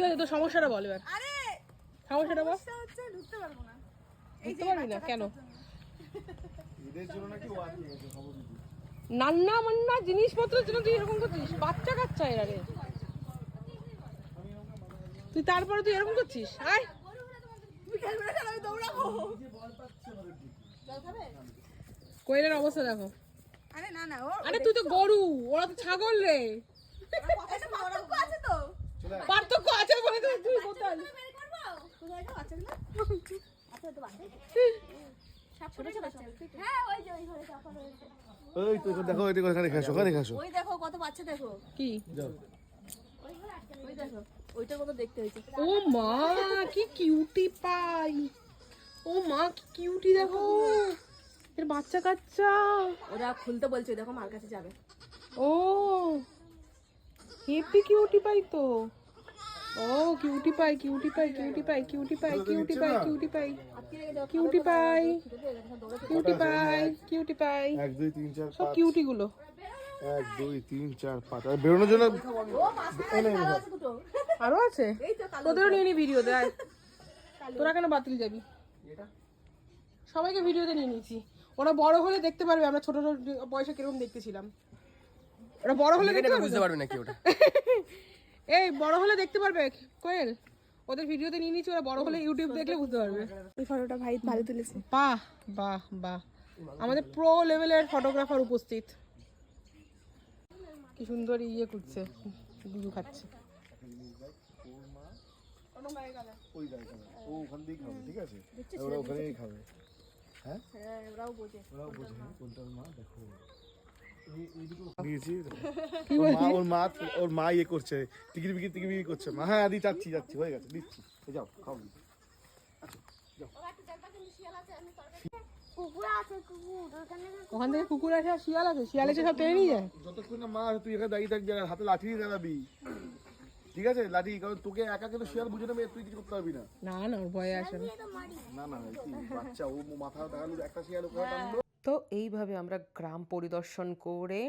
হয়েছে তোর সমস্যাটা বল এবার। আরে সমস্যাটা বল। সমস্যা হচ্ছে ঢুকতে পারবো না। ঢুকতে পারবি না কেন? এদের জন্য নাকি ওয়ান দিয়েছে খবর দিতে। নান্না মান্না জিনিসপত্রের জন্য তুই এরকম করছিস? বাচ্চা কাচ্চা এরা রে। তুই তারপরে তুই এরকম করছিস? আয় তুমি খেলবে না, আমি দৌড়াবো। কোয়েলের অবস্থা দেখো। আরে না না ও আরে তুই তো গরু, ওরা তো ছাগল রে। একটা পার্থক্য আছে তো। পার্থক্য আছে বলে তো তুই কোথায়? বের করবো কোথায় গো বাচ্চাগুলো? আচ্ছা তো বাচ্চা সব ছোট ছোট বাচ্চা। হ্যাঁ ওই যে ওই ঘরে চাপা রয়েছে। ওই তো দেখো ওই দেখো এখানে খাসো ওখানে খাসো। ওই দেখো কত বাচ্চা দেখো। কি? যাও। ওই দেখো ওইটার মতো দেখতে হয়েছে। ও মা কি কিউটি পাই। ও মা কি কিউটি দেখো। এর বাচ্চা কাচ্চা। ওরা খুলতে বলছে দেখো মার কাছে যাবে। ও হেপি কিউটি পাই তো। ও cutie pie cutie pie cutie pie cutie pie cutie pie cutie pie cutie pie cutie pie cutie pie 1 2 3 4 সব 5 কিউটি গুলো। 1 2 3 4 5 আর বেরোনোর জন্য ও মাথায় কালো আছে দুটো। আরো আছে? এই তো কালো। তোদেরও নিয়ে নি ভিডিও দেয়। তোরা কেন বাতিল যাবি? সবাইকে ভিডিওতে নিয়ে নিয়েছি। ওরা বড় হলে দেখতে পারবে আমরা ছোট ছোট বয়সে কিরকম দেখতেছিলাম। ওরা বড় হলে দেখতে পারবে বুঝতে পারবে নাকি ওটা? এই বড় হলে দেখতে পারবে কোয়েল। ওদের ভিডিওতে নিয়ে নিয়েছি, ওরা বড় হলে ইউটিউব দেখলে বুঝতে পারবে। এই ফটোটা ভাই ভালো তুলেছে। বাহ বাহ বাহ, আমাদের প্রো লেভেলের ফটোগ্রাফার উপস্থিত। কি সুন্দর ইয়ে করছে, দুধু খাচ্ছে। ওই জায়গায় ও ওখান দিয়েই খাবে ঠিক আছে ওরা ওখানেই খাবে হ্যাঁ হ্যাঁ ওরাও বোঝে। ওরাও বোঝে কোনটার মা দেখো নিয়েছি কি বলছিস? ওর মা ইয়ে করছে টিকিট বিকিট করছে মা হ্যাঁ দি যাচ্ছি হয়ে গেছে দিচ্ছি যাও খাও ওখান থেকে কুকুর আছে আর শিয়াল আছে, শিয়াল এসে সব টেনে নিয়ে যায়। যতক্ষণ না মা তুই এখানে দাঁড়িয়ে থাকবি আর হাতে লাঠি নিয়ে দাঁড়াবি ঠিক আছে লাঠি কারণ তোকে একা কিন্তু শিয়াল বুঝে নেবে তুই কিছু করতে পারবি না না না ওর ভয়ে আসে না। না কি বাচ্চা ও মাথা দেখালো একটা শিয়াল ওখানে টানলো। তো এইভাবে আমরা গ্রাম পরিদর্শন করে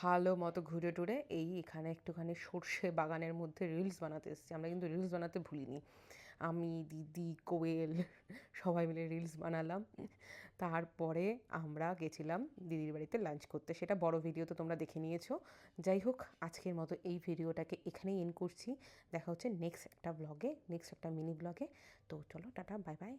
ভালো মতো ঘুরে টুরে এখানে একটুখানি সর্ষে বাগানের মধ্যে রিলস বানাতে এসেছি। আমরা কিন্তু রিলস বানাতে ভুলিনি, আমি দিদি কোয়েল সবাই মিলে রিলস বানালাম। তারপরে আমরা গেছিলাম দিদির বাড়িতে লাঞ্চ করতে, সেটা বড় ভিডিও তো তোমরা দেখে নিয়েছো। যাই হোক আজকের মতো এই ভিডিওটাকে এখানেই এন্ড করছি। দেখা হচ্ছে নেক্সট একটা ব্লগে, নেক্সট একটা মিনি ব্লগে। তো চলো টাটা বাই বাই।